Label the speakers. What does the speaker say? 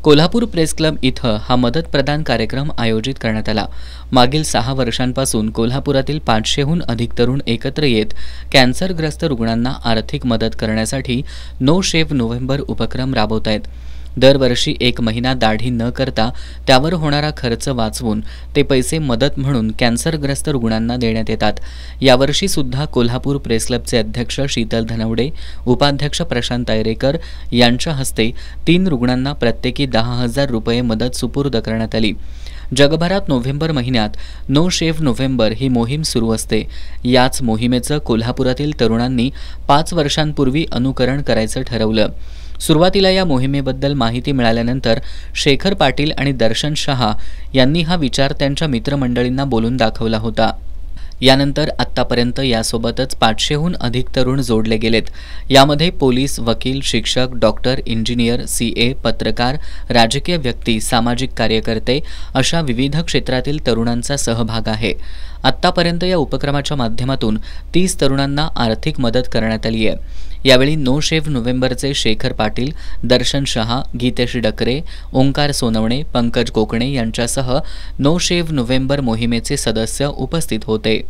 Speaker 1: Kolhapur press club इथं हा मदत प्रदान कार्यक्रम आयोजित करण्यात आला। मागील 6 वर्षांपासून कोल्हापुरातील 500हून अधिक तरुण एकत्र येत कॅन्सरग्रस्त रुग्णांना आर्थिक मदत करण्यासाठी नो शेव्ह नोव्हेंबर उपक्रम राबवत आहेत। दरवर्षी 1 महिना दाढी न करता त्यावर होणारा खर्च वाचवून ते पैसे मदत म्हणून कॅन्सरग्रस्त रुग्णांना देण्यात येतात। यावर्षी सुद्धा कोल्हापूर प्रेस क्लबचे अध्यक्ष शीतल धनवडे, उपाध्यक्ष प्रशांत आयरेकर यांच्या हस्ते 3 रुग्णांना प्रत्येकी 10,000 रुपये मदत सुपूर्द करण्यात आली। जगभरात नोव्हेंबर महिन्यात नो शेव्ह नोव्हेंबर ही मोहीम सुरू असते। याच मोहिमेचं कोल्हापुरातील तरुणांनी 5 वर्षांपूर्वी अनुकरण करायचं ठरवलं। सुरुवातीला या मोहिमेबद्दल माहिती मिळाल्यानंतर शेखर पाटील आणि दर्शन शहा यांनी हा विचार त्यांच्या मित्रमंडळींना बोलून दाखवला होता। यानंतर आत्तापर्यंत यासोबतच 500हून अधिक तरुण जोडले गेलेत। यामध्ये पोलीस, वकील, शिक्षक, डॉक्टर, इंजिनियर, CA, पत्रकार, राजकीय व्यक्ती, सामाजिक कार्यकर्ते अशा विविध क्षेत्रातील तरुणांचा सहभाग आहे। आत्तापर्यंत या उपक्रमाच्या माध्यमातून 30 तरुणांना आर्थिक मदत करण्यात आली आहे। यावेळी नो शेव्ह नोव्हेंबरचे शेखर पाटील, दर्शन शहा, गीतेश डकरे, ओंकार सोनवणे, पंकज कोकणे यांच्यासह नो शेव्ह नोव्हेंबर मोहिमेचे सदस्य उपस्थित होते।